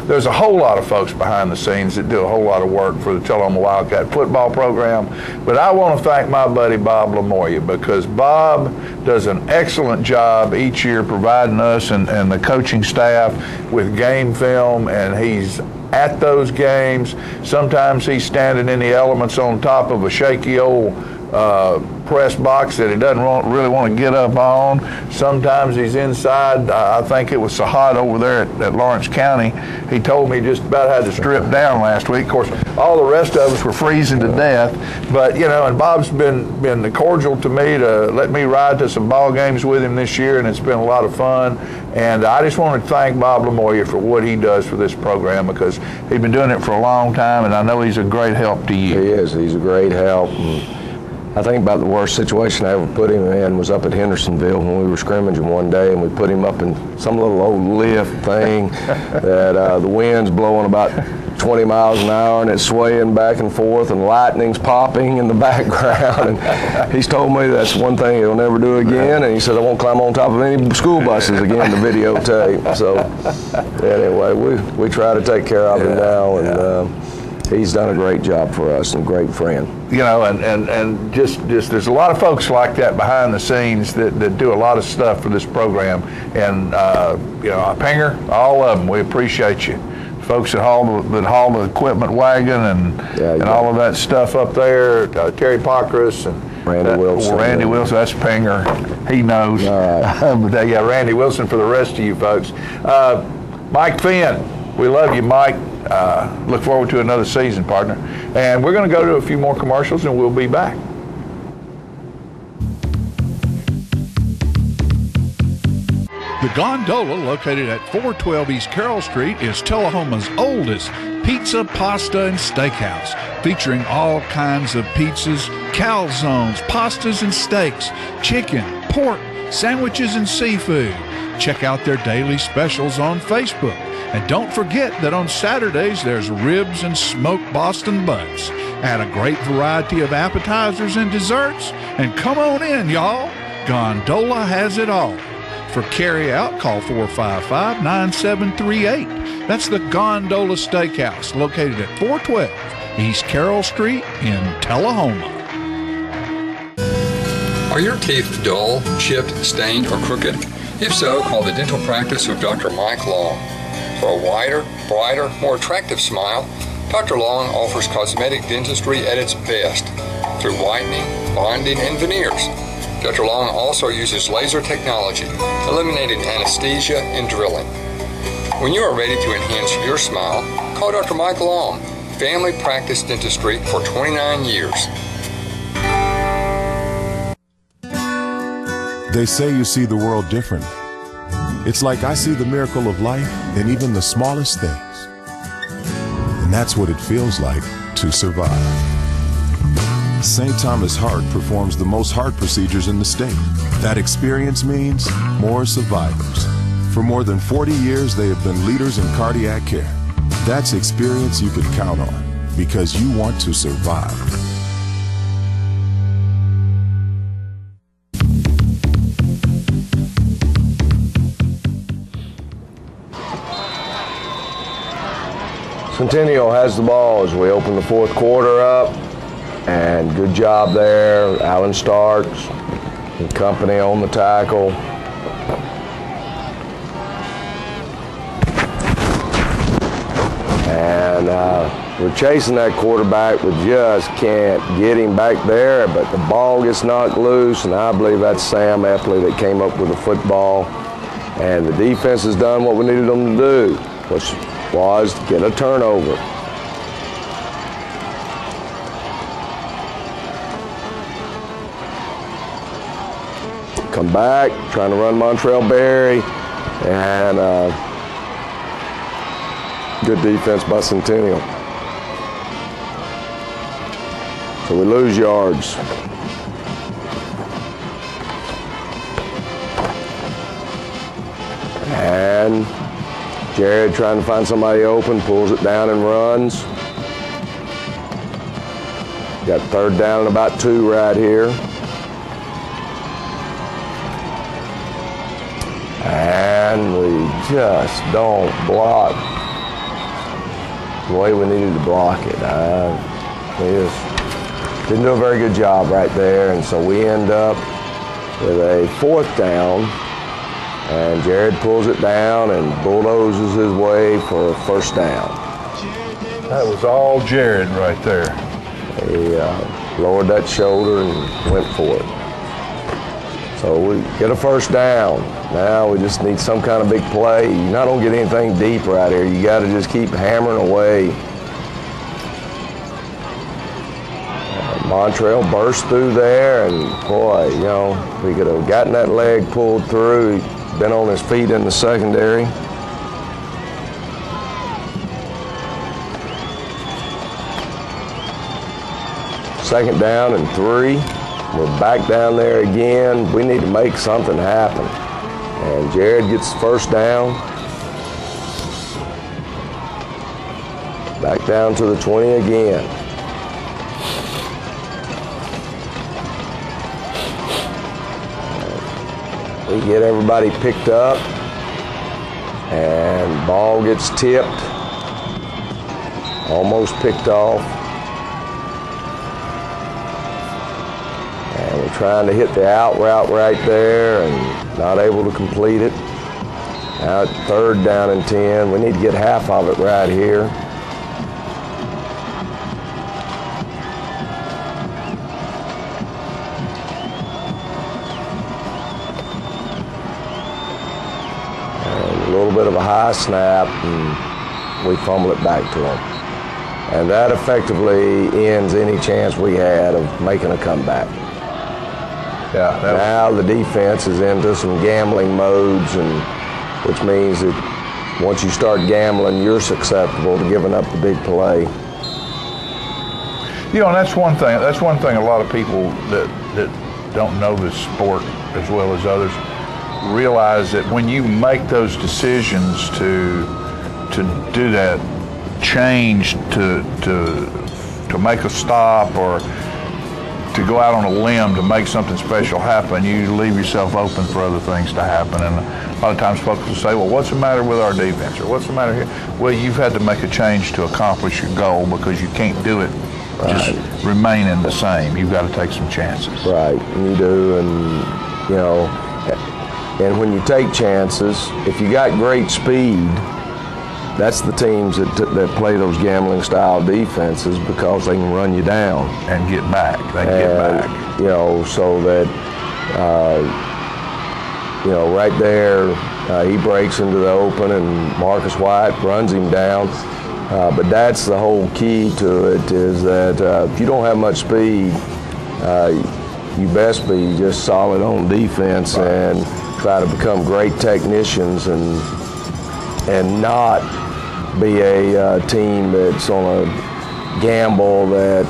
there's a whole lot of folks behind the scenes that do a whole lot of work for the Tullahoma Wildcat football program. But I want to thank my buddy Bob Lamoya, because Bob does an excellent job each year providing us and the coaching staff with game film, and he's at those games. Sometimes he's standing in the elements on top of a shaky old press box that he doesn't really want to get up on. Sometimes he's inside. I think it was so hot over there at Lawrence County. He told me just about had to strip down last week. Of course, all the rest of us were freezing to death. But, you know, and Bob's been cordial to me to let me ride to some ball games with him this year, and it's been a lot of fun. And I just want to thank Bob Lamoya for what he does for this program, because he's been doing it for a long time, and I know he's a great help to you. He is. He's a great help. I think about the worst situation I ever put him in was up at Hendersonville when we were scrimmaging one day, and we put him up in some little old lift thing that the wind's blowing about 20 miles an hour and it's swaying back and forth and lightning's popping in the background. And he's told me that's one thing he'll never do again, and he said I won't climb on top of any school buses again to videotape. So anyway, we try to take care of him now, and he's done a great job for us and a great friend. You know, and just there's a lot of folks like that behind the scenes that do a lot of stuff for this program. And, you know, Pinger, all of them, we appreciate you. Folks that haul the equipment wagon and all of that stuff up there, Terry Pockris and Randy Wilson. Randy Wilson, that's Pinger. He knows. All right. But yeah, Randy Wilson for the rest of you folks. Mike Finn, we love you, Mike. Look forward to another season, partner. And we're going to go to a few more commercials, and we'll be back. The Gondola, located at 412 East Carroll Street, is Tullahoma's oldest pizza, pasta, and steakhouse, featuring all kinds of pizzas, calzones, pastas, and steaks, chicken, pork, sandwiches, and seafood. Check out their daily specials on Facebook. And don't forget that on Saturdays there's ribs and smoked Boston butts. Add a great variety of appetizers and desserts. And come on in, y'all. Gondola has it all. For carry-out, call 455-9738. That's the Gondola Steakhouse, located at 412 East Carroll Street in Tullahoma. Are your teeth dull, chipped, stained, or crooked? If so, call the dental practice of Dr. Mike Long. For a wider, brighter, more attractive smile, Dr. Long offers cosmetic dentistry at its best through whitening, bonding, and veneers. Dr. Long also uses laser technology, eliminating anesthesia and drilling. When you are ready to enhance your smile, call Dr. Mike Long, family practice dentistry for 29 years. They say you see the world different. It's like I see the miracle of life in even the smallest things. And that's what it feels like to survive. St. Thomas Heart performs the most heart procedures in the state. That experience means more survivors. For more than 40 years, they have been leaders in cardiac care. That's experience you can count on because you want to survive. Centennial has the ball as we open the fourth quarter up, and good job there. Alan Starks and company on the tackle. And we're chasing that quarterback, we just can't get him back there, but the ball gets knocked loose, and I believe that's Sam Epley that came up with the football. And the defense has done what we needed them to do, which was to get a turnover. Come back, trying to run Montrell Berry, and good defense by Centennial. So we lose yards. And Jared trying to find somebody open, pulls it down and runs. Got third down and about 2 right here. And we just don't block the way we needed to block it. We just didn't do a very good job right there, and so we end up with a 4th down, and Jared pulls it down and bulldozes his way for a 1st down. That was all Jared right there. He lowered that shoulder and went for it. So we get a 1st down. Now we just need some kind of big play. You're not going to get anything deep right here. You got to just keep hammering away. Montrell burst through there, and boy, you know, we could have gotten that leg pulled through. He'd been on his feet in the secondary. Second down and 3. We're back down there again. We need to make something happen. And Jared gets the 1st down. Back down to the 20 again. We get everybody picked up, and ball gets tipped, almost picked off. And we're trying to hit the out route right there and not able to complete it. Now 3rd down and 10. We need to get half of it right here. And a little bit of a high snap, and we fumble it back to them. And that effectively ends any chance we had of making a comeback. Yeah. Now the defense is into some gambling modes, and which means that once you start gambling, you're susceptible to giving up the big play. You know, and that's one thing. That's one thing. A lot of people that don't know this sport as well as others realize that when you make those decisions to do that change, to make a stop, or to go out on a limb to make something special happen, you leave yourself open for other things to happen. And a lot of times folks will say, well, what's the matter with our defense? Or what's the matter here? Well, you've had to make a change to accomplish your goal, because you can't do it just remaining the same. You've got to take some chances. Right, you do, and you know, and when you take chances, if you got great speed, that's the teams that play those gambling style defenses, because they can run you down and get back. They get back. You know, so that you know, right there, he breaks into the open, and Marcus White runs him down. But that's the whole key to it, is that if you don't have much speed, you best be just solid on defense and try to become great technicians, and not be a team that's on a gamble that,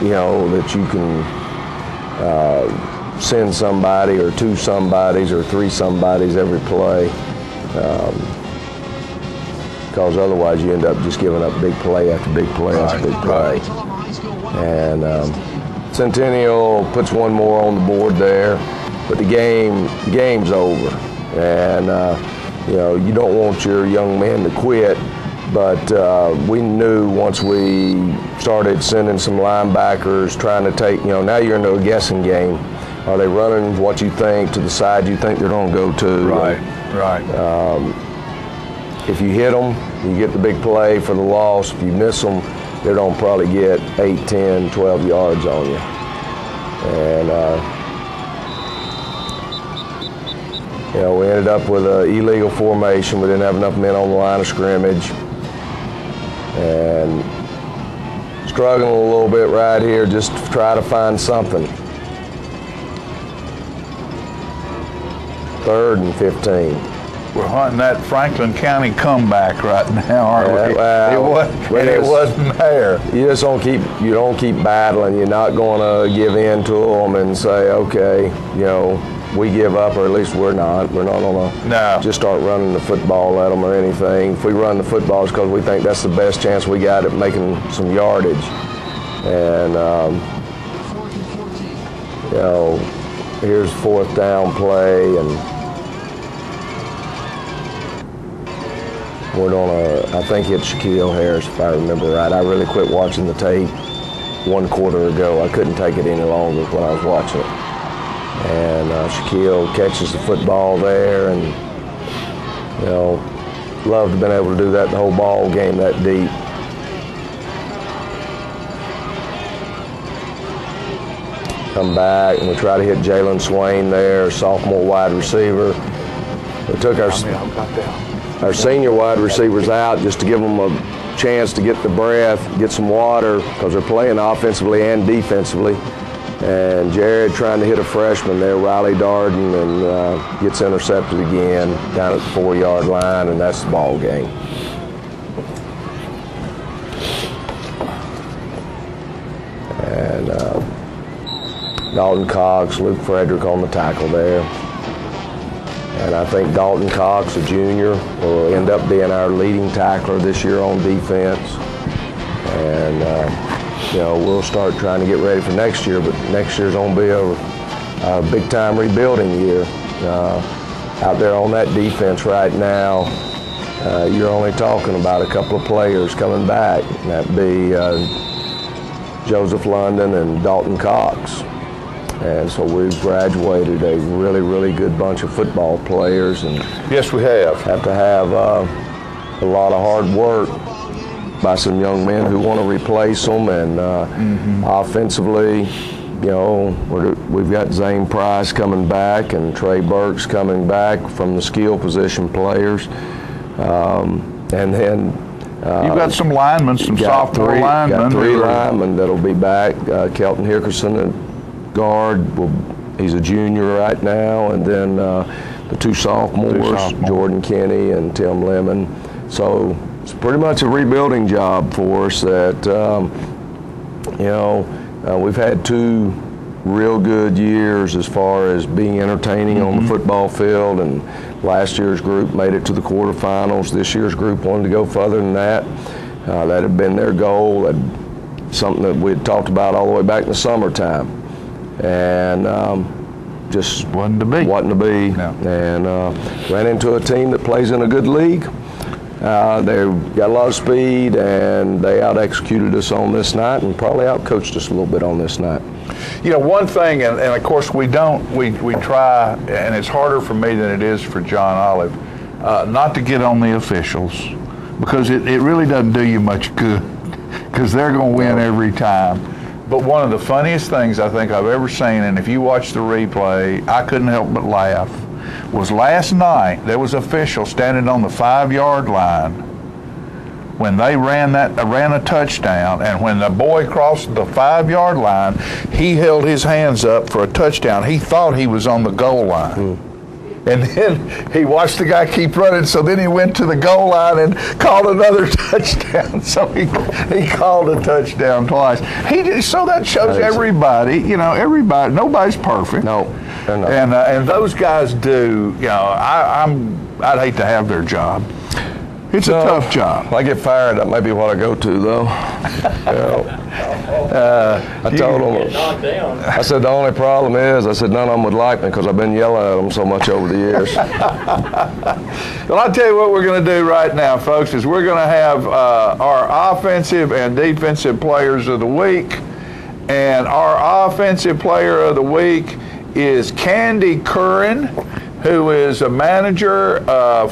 you know, that you can send somebody or 2 somebodies or 3 somebodies every play, because otherwise you end up just giving up big play after big play after big play. And Centennial puts one more on the board there, but the game's over. And you know, you don't want your young men to quit, but we knew once we started sending some linebackers, trying to take, you know, now you're into a guessing game. Are they running what you think to the side you think they're going to go to? Right, right. If you hit them, you get the big play for the loss. If you miss them, they're going to probably get 8, 10, 12 yards on you. And we ended up with an illegal formation. We didn't have enough men on the line of scrimmage. And struggling a little bit right here just to try to find something. 3rd and 15. We're hunting that Franklin County comeback right now, aren't we? Well, it wasn't there. You just don't keep battling. You're not going to give in to them and say, okay, we give up, or at least we're not. We're not going to just start running the football at them or anything. If we run the football, it's because we think that's the best chance we got at making some yardage. And here's 4th down play, and we're gonna, I think it's Shaquille Harris, if I remember right. I really quit watching the tape 1 quarter ago. I couldn't take it any longer when I was watching it. And Shaquille catches the football there, and loved to have been able to do that the whole ball game that deep. Come back, and we try to hit Jalen Swain there, sophomore wide receiver. We took our senior wide receivers out just to give them a chance to get the breath, get some water, because they're playing offensively and defensively. And Jared trying to hit a freshman there, Riley Darden, and gets intercepted again down at the 4-yard line, and that's the ball game. And Dalton Cox, Luke Frederick on the tackle there. And I think Dalton Cox, a junior, will end up being our leading tackler this year on defense. And we'll start trying to get ready for next year, but next year's going to be a big-time rebuilding year. Out there on that defense right now, you're only talking about a couple of players coming back. And that'd be Joseph London and Dalton Cox. And so we've graduated a really, really good bunch of football players. And yes, we have. Have to have a lot of hard work by some young men who want to replace them. And offensively, we've got Zane Price coming back and Trey Burks coming back from the skill position players. And then you've got some linemen, some sophomore linemen. Got 3 linemen that'll be back. Kelton Hickerson, guard, he's a junior right now, and then the 2 sophomores, Jordan Kenny and Tim Lemon. So it's pretty much a rebuilding job for us that, we've had 2 real good years as far as being entertaining on the football field, and last year's group made it to the quarterfinals. This year's group wanted to go further than that. That had been their goal, something that we had talked about all the way back in the summertime. And just wasn't to be. No. And ran into a team that plays in a good league. They've got a lot of speed, and they out-executed us on this night and probably out-coached us a little bit on this night. One thing, and of course we try, and it's harder for me than it is for John Olive, not to get on the officials, because it really doesn't do you much good, because they're going to win every time. But one of the funniest things I think I've ever seen, and if you watch the replay, I couldn't help but laugh, was last night there was an official standing on the 5-yard line when they ran a touchdown, and when the boy crossed the 5-yard line, he held his hands up for a touchdown. He thought he was on the goal line. And then he watched the guy keep running, so then he went to the goal line and called another touchdown. So he called a touchdown twice. So that shows everybody, everybody, nobody's perfect. No, they're not. And those guys do, I'd hate to have their job. It's a tough job. If I get fired, that might be what I go to, though. I told them, I said, the only problem is, I said, none of them would like me because I've been yelling at them so much over the years. Well, I'll tell you what we're going to do right now, folks, is we're going to have our offensive and defensive players of the week. And our offensive player of the week is Candy Curran, who is a manager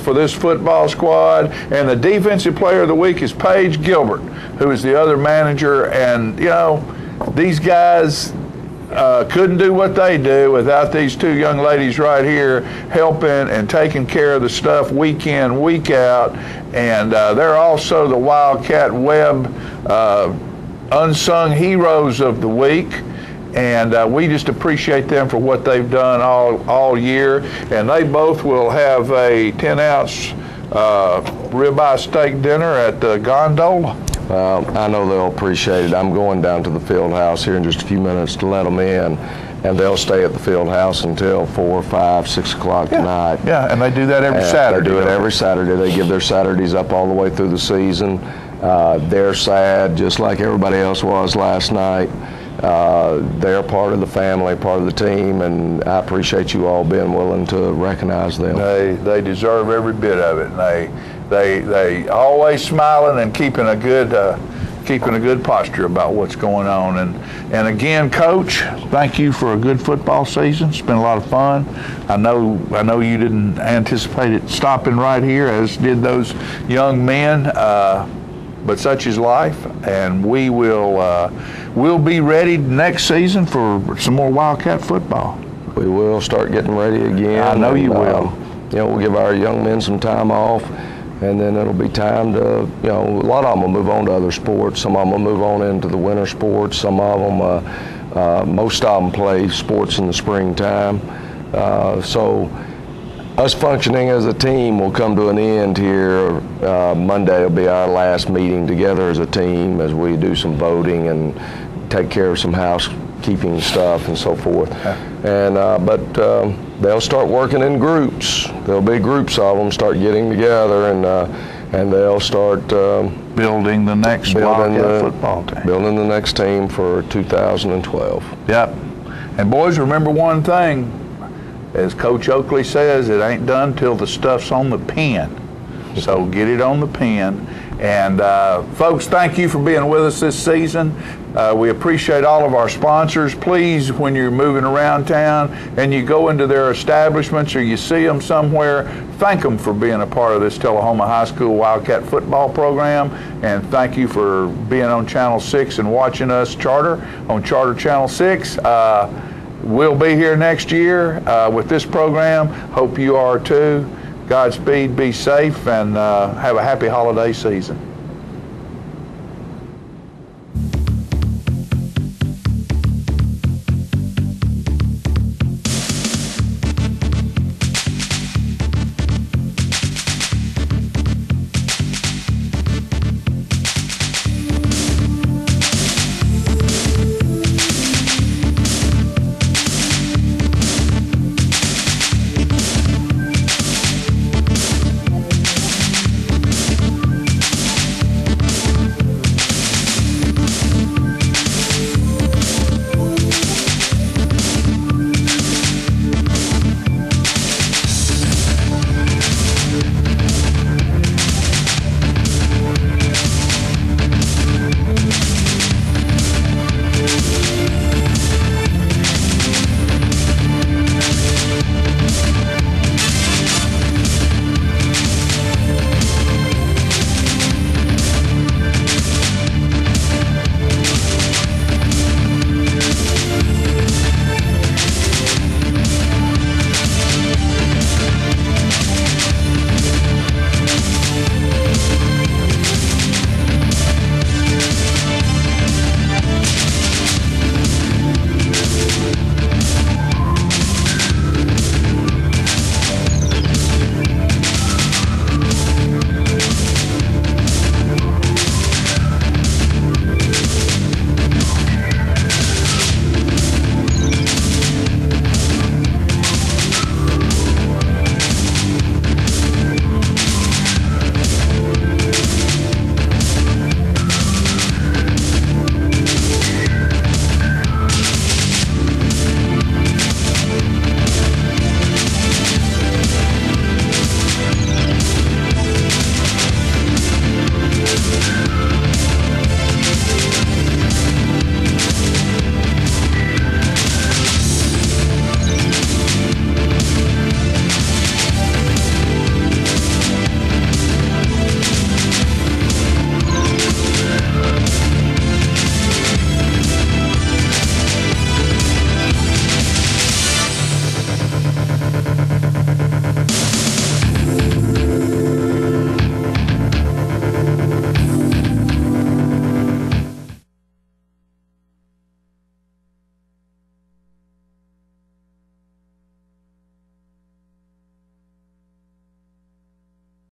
for this football squad, and the defensive player of the week is Paige Gilbert, who is the other manager. And these guys, couldn't do what they do without these two young ladies right here helping and taking care of the stuff week in, week out. And they're also the Wildcat Web Unsung Heroes of the Week. And we just appreciate them for what they've done all year. And they both will have a 10-ounce ribeye steak dinner at the Gondola. I know they'll appreciate it. I'm going down to the field house here in just a few minutes to let them in, and they'll stay at the field house until 4, 5, 6 o'clock tonight. Yeah, and they do that every Saturday. They do it every Saturday. They give their Saturdays up all the way through the season. They're sad, just like everybody else was last night. They're part of the family, part of the team, and I appreciate you all being willing to recognize them. They deserve every bit of it. And they always smiling and keeping a good posture about what's going on. And again, Coach, thank you for a good football season. It's been a lot of fun. I know you didn't anticipate it stopping right here, as did those young men. But such is life, and we'll be ready next season for some more Wildcat football. We will start getting ready again. I know you will. We'll give our young men some time off, and then it'll be time to, a lot of them will move on to other sports. Some of them will move on into the winter sports. Some of them, most of them play sports in the springtime. So us functioning as a team will come to an end here. Monday will be our last meeting together as a team as we do some voting and take care of some housekeeping stuff and so forth. And but they'll start working in groups. There'll be groups of them start getting together, and they'll start building the next Wildcat football team. Building the next team for 2012. Yep. And boys, remember one thing. As Coach Oakley says, it ain't done till the stuff's on the pen. So get it on the pen. And folks, thank you for being with us this season. We appreciate all of our sponsors. Please, when you're moving around town and you go into their establishments or you see them somewhere, thank them for being a part of this Tullahoma High School Wildcat football program. And thank you for being on Channel 6 and watching us Charter on Charter Channel 6. We'll be here next year with this program. Hope you are too. Godspeed, be safe, and have a happy holiday season.